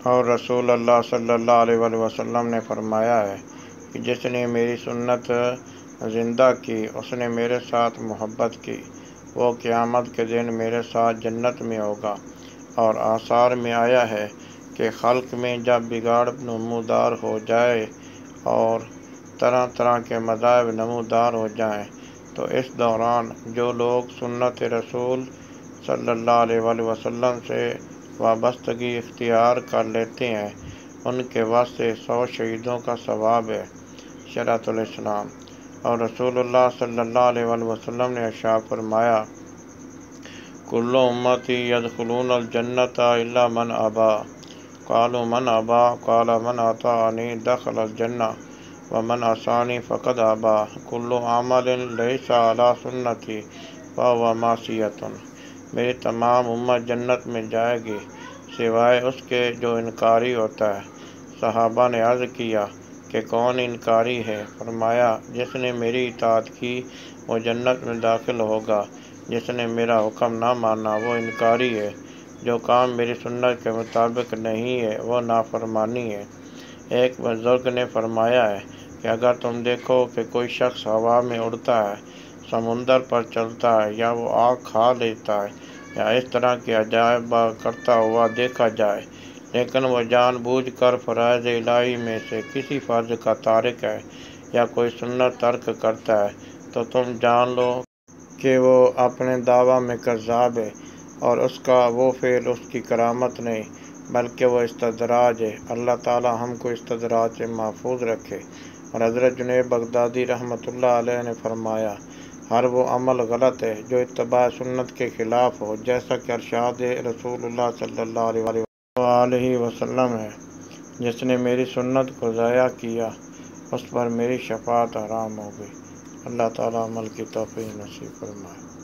اور رسول اللہ صلی اللہ علیہ وآلہ وسلم نے فرمایا ہے کہ جس نے میری سنت زندہ کی اس نے میرے ساتھ محبت کی، وہ قیامت کے دن میرے ساتھ جنت میں ہوگا۔ اور آثار میں آیا ہے کہ خلق میں جب بگاڑ نمودار ہو جائے اور طرح طرح کے مذاہب نمودار ہو جائیں تو اس دوران جو لوگ سنت رسول صلی اللہ علیہ وآلہ وسلم سے وابستگی اختیار کر لیتے ہیں ان کے واسطے 100 شہیدوں کا ثواب ہے۔ شریعت الاسلام۔ اور رسول اللہ صلی اللہ علیہ وآلہ وسلم نے ارشاد فرمایا، کل امتی یدخلون الجنۃ الا من ابی، قالوا من ابی؟ قال من اطاعنی دخل الجنہ ومن عصانی فقد ابی، کل عمل لیس علی سنتی فہو معصیۃ۔ میری تمام امت جنت میں جائے گی سوائے اس کے جو انکاری ہوتا ہے۔ صحابہ نے عرض کیا کہ کون انکاری ہے؟ فرمایا، جس نے میری اطاعت کی وہ جنت میں داخل ہوگا، جس نے میرا حکم نہ مانا وہ انکاری ہے، جو کام میری سنت کے مطابق نہیں ہے وہ نافرمانی ہے۔ ایک بزرگ نے فرمایا ہے کہ اگر تم دیکھو کہ کوئی شخص ہوا میں اڑتا ہے، سمندر پر چلتا ہے یا وہ آگ کھا لیتا ہے یا اس طرح کے عجائب کرتا ہوا دیکھا جائے لیکن وہ جان بوجھ کر فرائض الہی میں سے کسی فرض کا تارک ہے یا کوئی سنت ترک کرتا ہے تو تم جان لو کہ وہ اپنے دعویٰ میں کذاب ہے اور اس کا وہ فعل اس کی کرامت نہیں بلکہ وہ استدراج ہے۔ اللہ تعالی ہم کو استدراج سے محفوظ رکھے۔ اور حضرت جنید بغدادی رحمۃ اللہ علیہ نے فرمایا، ہر وہ عمل غلط ہے جو اتباع سنت کے خلاف ہو، جیسا کہ ارشاد رسول اللہ صلی اللہ علیہ وآلہ وسلم ہے، جس نے میری سنت کو ضائع کیا اس پر میری شفاعت حرام ہو گئی۔ اللہ تعالی عمل کی توفیق نصیب فرمائے۔